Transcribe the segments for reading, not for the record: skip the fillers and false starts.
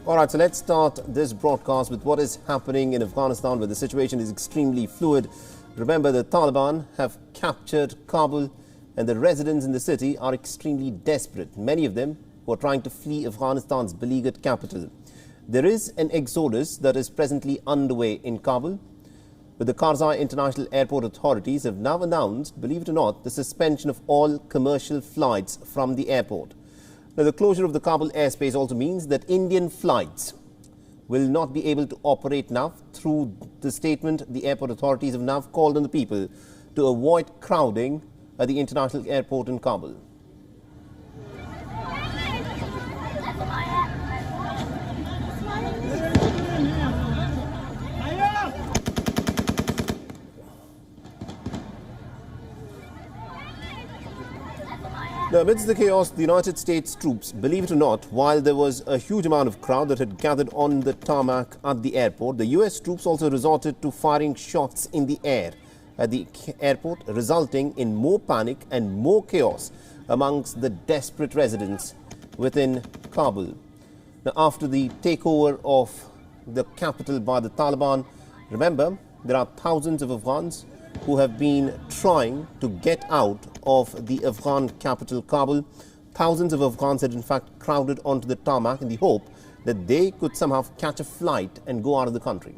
All right, so let's start this broadcast with what is happening in Afghanistan, where the situation is extremely fluid. Remember, the Taliban have captured Kabul, and the residents in the city are extremely desperate, many of them who are trying to flee Afghanistan's beleaguered capital. There is an exodus that is presently underway in Kabul, but the Karzai International Airport authorities have now announced, believe it or not, the suspension of all commercial flights from the airport. Now, the closure of the Kabul airspace also means that Indian flights will not be able to operate now. Through the statement, the airport authorities have now called on the people to avoid crowding at the international airport in Kabul. Now, amidst the chaos, the United States troops, believe it or not, while there was a huge amount of crowd that had gathered on the tarmac at the airport, the US troops also resorted to firing shots in the air at the airport, resulting in more panic and more chaos amongst the desperate residents within Kabul. Now, after the takeover of the capital by the Taliban, remember, there are thousands of Afghans who have been trying to get out of the Afghan capital, Kabul. Thousands of Afghans had in fact crowded onto the tarmac in the hope that they could somehow catch a flight and go out of the country.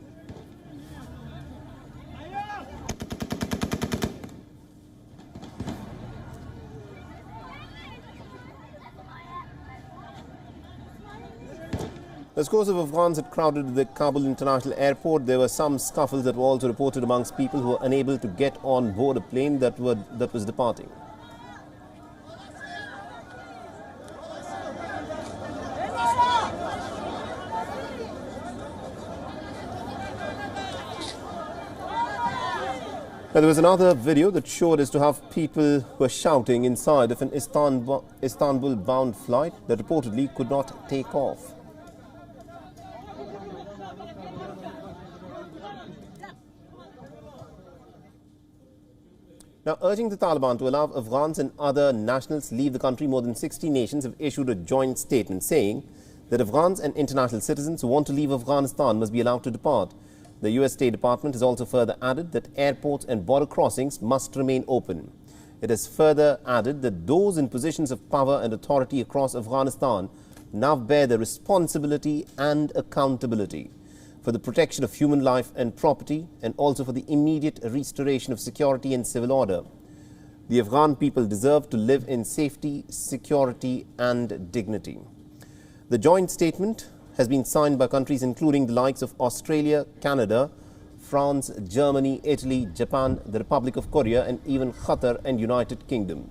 The scores of Afghans had crowded the Kabul International Airport. There were some scuffles that were also reported amongst people who were unable to get on board a plane that was departing. Now, there was another video that showed as to how people were shouting inside of an Istanbul-bound flight that reportedly could not take off. Now, urging the Taliban to allow Afghans and other nationals leave the country, more than 60 nations have issued a joint statement saying that Afghans and international citizens who want to leave Afghanistan must be allowed to depart. The US State Department has also further added that airports and border crossings must remain open. It has further added that those in positions of power and authority across Afghanistan now bear the responsibility and accountability for the protection of human life and property, and also for the immediate restoration of security and civil order. The Afghan people deserve to live in safety, security and dignity. The joint statement has been signed by countries including the likes of Australia, Canada, France, Germany, Italy, Japan, the Republic of Korea and even Qatar and United Kingdom.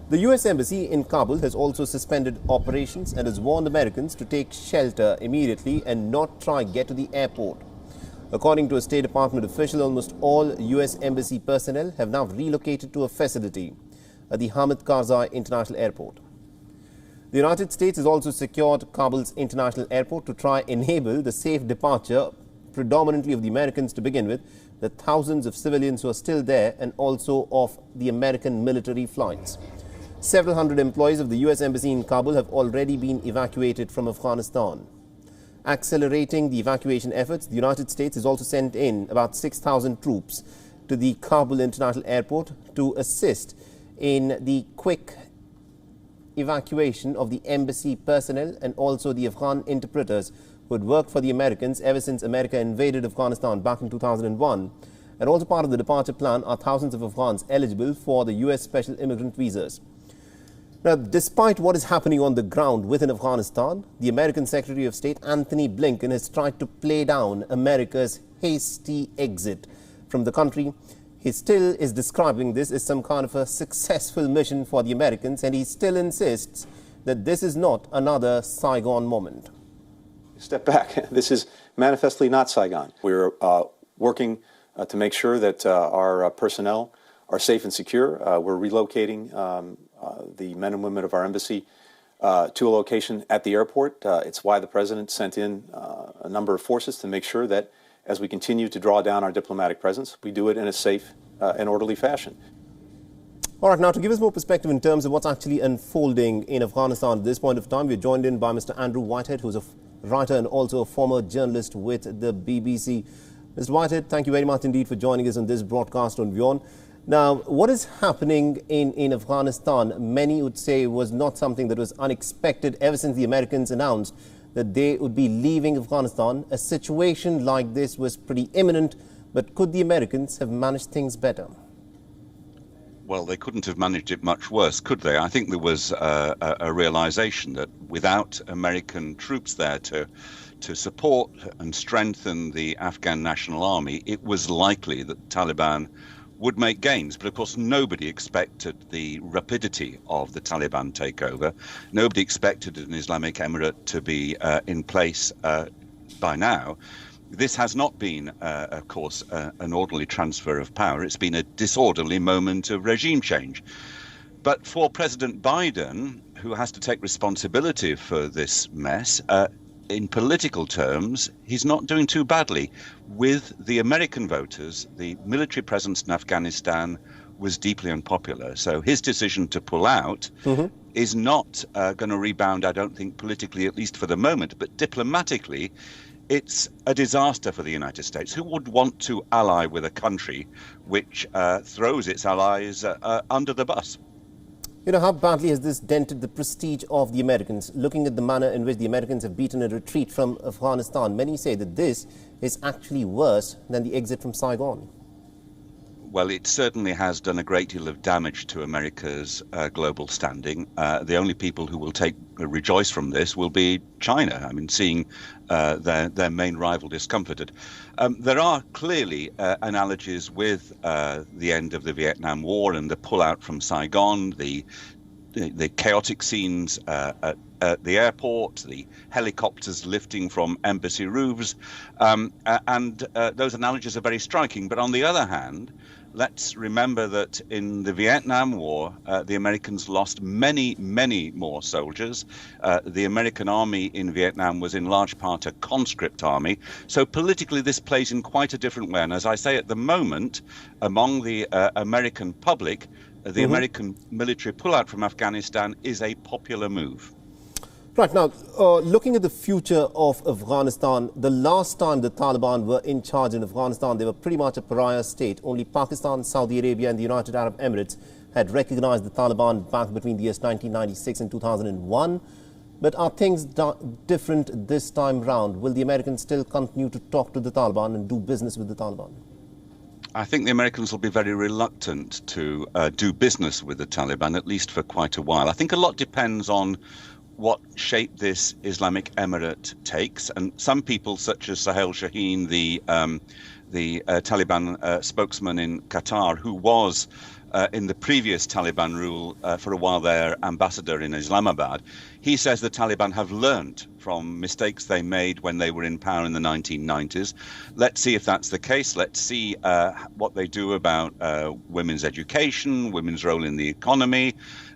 The US Embassy in Kabul has also suspended operations and has warned Americans to take shelter immediately and not try to get to the airport. According to a State Department official, almost all US Embassy personnel have now relocated to a facility at the Hamid Karzai International Airport. The United States has also secured Kabul's International Airport to try enable the safe departure, predominantly of the Americans to begin with, the thousands of civilians who are still there, and also of the American military flights. Several hundred employees of the US Embassy in Kabul have already been evacuated from Afghanistan. Accelerating the evacuation efforts, the United States has also sent in about 6,000 troops to the Kabul International Airport to assist in the quick evacuation of the embassy personnel and also the Afghan interpreters who had worked for the Americans ever since America invaded Afghanistan back in 2001. And also part of the departure plan are thousands of Afghans eligible for the US special immigrant visas. Now, despite what is happening on the ground within Afghanistan, the American Secretary of State Antony Blinken has tried to play down America's hasty exit from the country. He still is describing this as some kind of a successful mission for the Americans, and he still insists that this is not another Saigon moment. Step back. This is manifestly not Saigon. We're working to make sure that our personnel are safe and secure. We're relocating the men and women of our embassy to a location at the airport. It's why the President sent in a number of forces to make sure that as we continue to draw down our diplomatic presence, we do it in a safe and orderly fashion. All right, now to give us more perspective in terms of what's actually unfolding in Afghanistan at this point of time, we're joined in by Mr. Andrew Whitehead, who's a writer and also a former journalist with the BBC. Mr. Whitehead, thank you very much indeed for joining us on this broadcast on WION. Now, what is happening in Afghanistan, many would say, was not something that was unexpected ever since the Americans announced that they would be leaving Afghanistan. A situation like this was pretty imminent, but could the Americans have managed things better? Well, they couldn't have managed it much worse, could they? I think there was a realization that without American troops there to support and strengthen the Afghan National Army, it was likely that the Taliban would make gains. But of course, nobody expected the rapidity of the Taliban takeover. Nobody expected an Islamic Emirate to be in place by now. This has not been, of course, an orderly transfer of power. It's been a disorderly moment of regime change. But for President Biden, who has to take responsibility for this mess, in political terms, he's not doing too badly. With the American voters, the military presence in Afghanistan was deeply unpopular. So his decision to pull out is not going to rebound, I don't think, politically, at least for the moment. But diplomatically, it's a disaster for the United States. Who would want to ally with a country which throws its allies under the bus? You know, how badly has this dented the prestige of the Americans? Looking at the manner in which the Americans have beaten a retreat from Afghanistan, many say that this is actually worse than the exit from Saigon. Well, it certainly has done a great deal of damage to America's global standing. The only people who will rejoice from this will be China. I mean, seeing their main rival discomfited. There are clearly analogies with the end of the Vietnam War and the pullout from Saigon, the chaotic scenes at the airport, the helicopters lifting from embassy roofs, and those analogies are very striking. But on the other hand, let's remember that in the Vietnam War, the Americans lost many, many more soldiers. The American army in Vietnam was in large part a conscript army. So politically, this plays in quite a different way. And as I say, at the moment, among the American public, the American military pullout from Afghanistan is a popular move. Right, now, looking at the future of Afghanistan, the last time the Taliban were in charge in Afghanistan, they were pretty much a pariah state. Only Pakistan, Saudi Arabia and the United Arab Emirates had recognized the Taliban back between the years 1996 and 2001. But are things different this time round? Will the Americans still continue to talk to the Taliban and do business with the Taliban? I think the Americans will be very reluctant to do business with the Taliban, at least for quite a while. I think a lot depends on what shape this Islamic Emirate takes. And some people, such as Sahel Shaheen, the Taliban spokesman in Qatar, who was in the previous Taliban rule for a while their ambassador in Islamabad, he says the Taliban have learnt from mistakes they made when they were in power in the 1990s. Let's see if that's the case. Let's see what they do about women's education, women's role in the economy.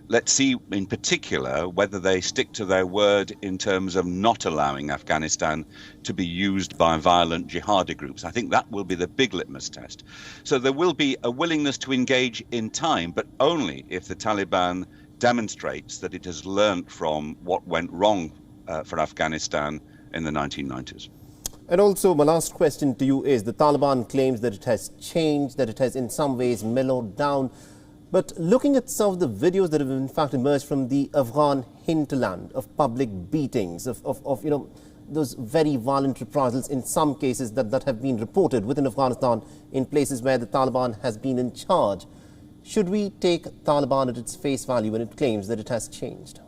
Let's see, in particular, whether they stick to their word in terms of not allowing Afghanistan to be used by violent jihadi groups. I think that will be the big litmus test. So there will be a willingness to engage in time, but only if the Taliban demonstrates that it has learnt from what went wrong for Afghanistan in the 1990s. And also, my last question to you is, the Taliban claims that it has changed, that it has in some ways mellowed down. But looking at some of the videos that have in fact emerged from the Afghan hinterland of public beatings, of you know, those very violent reprisals in some cases that have been reported within Afghanistan in places where the Taliban has been in charge, should we take Taliban at its face value when it claims that it has changed?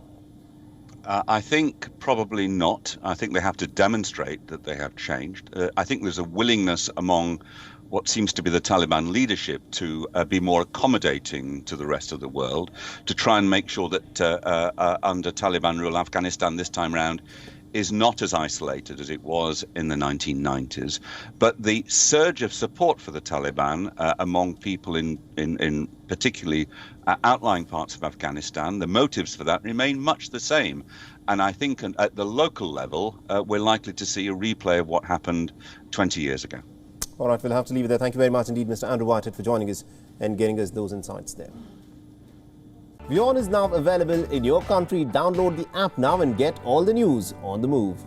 I think probably not. I think they have to demonstrate that they have changed. I think there's a willingness among what seems to be the Taliban leadership to be more accommodating to the rest of the world, to try and make sure that under Taliban rule, Afghanistan this time round is not as isolated as it was in the 1990s. But the surge of support for the Taliban among people in particularly outlying parts of Afghanistan, the motives for that remain much the same. And I think at the local level, we're likely to see a replay of what happened 20 years ago. All right, we'll have to leave it there. Thank you very much indeed, Mr. Andrew Whitehead, for joining us and getting us those insights there. WION is now available in your country. Download the app now and get all the news on the move.